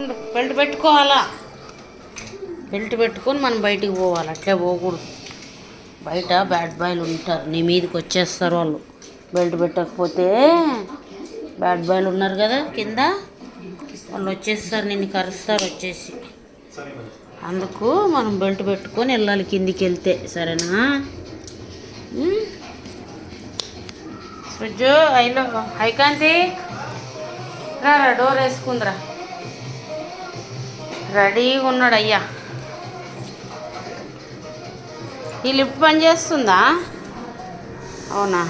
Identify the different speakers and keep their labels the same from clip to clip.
Speaker 1: Belt పెట్టుకోవాలా. Belt పెట్టుకొని మనం బయటికి పోవాలి, అట్లే పోకూడదు. బయట బ్యాడ్ బాయ్లు ఉంటారు, నీ మీదకి వచ్చేస్తారు వాళ్ళు. బెల్ట్ పెట్టకపోతే బ్యాడ్ బాయ్లు ఉన్నారు కదా కింద, వాళ్ళు వచ్చేస్తారు, నిన్ను కరుస్తారు వచ్చేసి. అందుకు మనం బెల్ట్ పెట్టుకొని వెళ్ళాలి కిందికి వెళ్తే, సరేనా? సుజ్జు ఐలో హైకాంతి రా, డోర్ వేసుకుందిరా. రెడీగా ఉన్నాడు అయ్యా. ఈ లిఫ్ట్ పని చేస్తుందా? అవునా,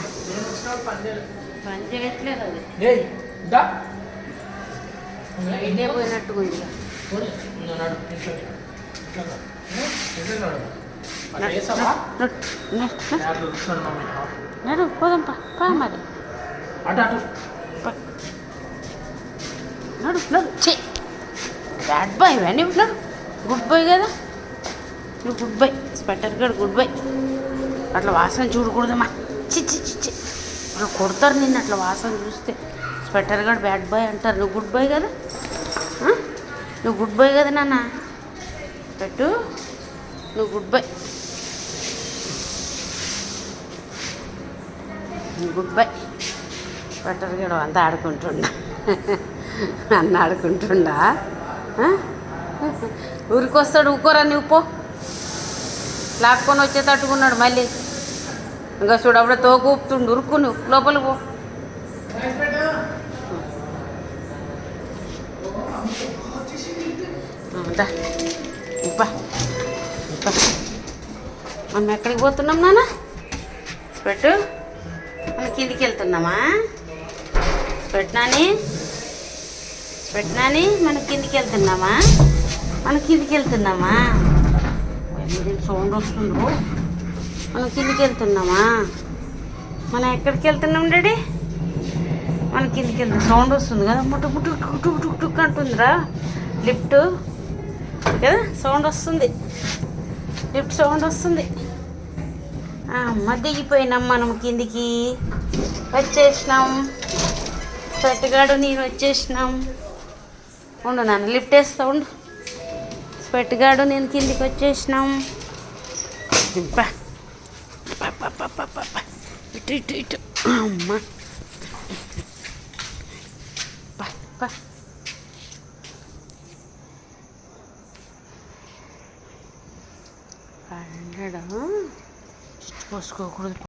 Speaker 1: పని చేయట్లేదు అది, ఇదే పోయినట్టుగా ఉంది. నడు పోదాంపా, పా మరి నడు నడు. చే బ్యాడ్ బాయ్ ఇవన్నీ నడు. గుడ్ బాయ్ కదా నువ్వు, గుడ్ బాయ్. స్వెటర్ గడు గుడ్ బాయ్. అట్లా వాసన చూడకూడదమ్మా, చిచ్చి చిచ్చి అట్లా కొడతారు నిన్ను, అట్లా వాసన చూస్తే. స్వెటర్ గడు బ్యాడ్ బాయ్ అంటారు. నువ్వు గుడ్ బాయ్ కదా, నువ్వు గుడ్ బాయ్ కదా నాన్న. పెట్టు, నువ్వు good boy, good boy. Sweater గడు అంతా ఆడుకుంటుండా, అన్న ఆడుకుంటుండా. ఊరికి వస్తాడు, ఊకోరా నువ్వు పో. లాక్కొని వచ్చేటట్టుకున్నాడు మళ్ళీ. ఇంకా చూడు అప్పుడే తోకు ఊపుతుండు, ఉరుకు నువ్వు లోపలికి పో. మనం ఎక్కడికి పోతున్నాం నాన్న? పెట్టు, మనం కిందికి వెళ్తున్నామా? పెట్టినాని మనం కిందికి వెళ్తున్నామా? సౌండ్ వస్తుందో. మనం కిందికి వెళ్తున్నామా? మనం ఎక్కడికి వెళ్తున్నాం డాడీ? మనం కిందికి వెళ్తాం. సౌండ్ వస్తుంది కదా, ముట్టు ముట్టు టుక్ టుక్ టుక్ అంటుందిరా లిఫ్ట్ కదా, సౌండ్ వస్తుంది, లిఫ్ట్ సౌండ్ వస్తుంది. అమ్మ దిగిపోయినాం, మనం కిందికి వచ్చేసినాం. స్పెట్గాడు నేను వచ్చేసినాం. ఉండు నాన్న, లిఫ్ట్ వేస్తా ఉండు. స్పెట్గాడు నేను కిందికి వచ్చేసినాం. ఇటు ఇటు ఇటు అమ్మ పోసుకోకూడదు.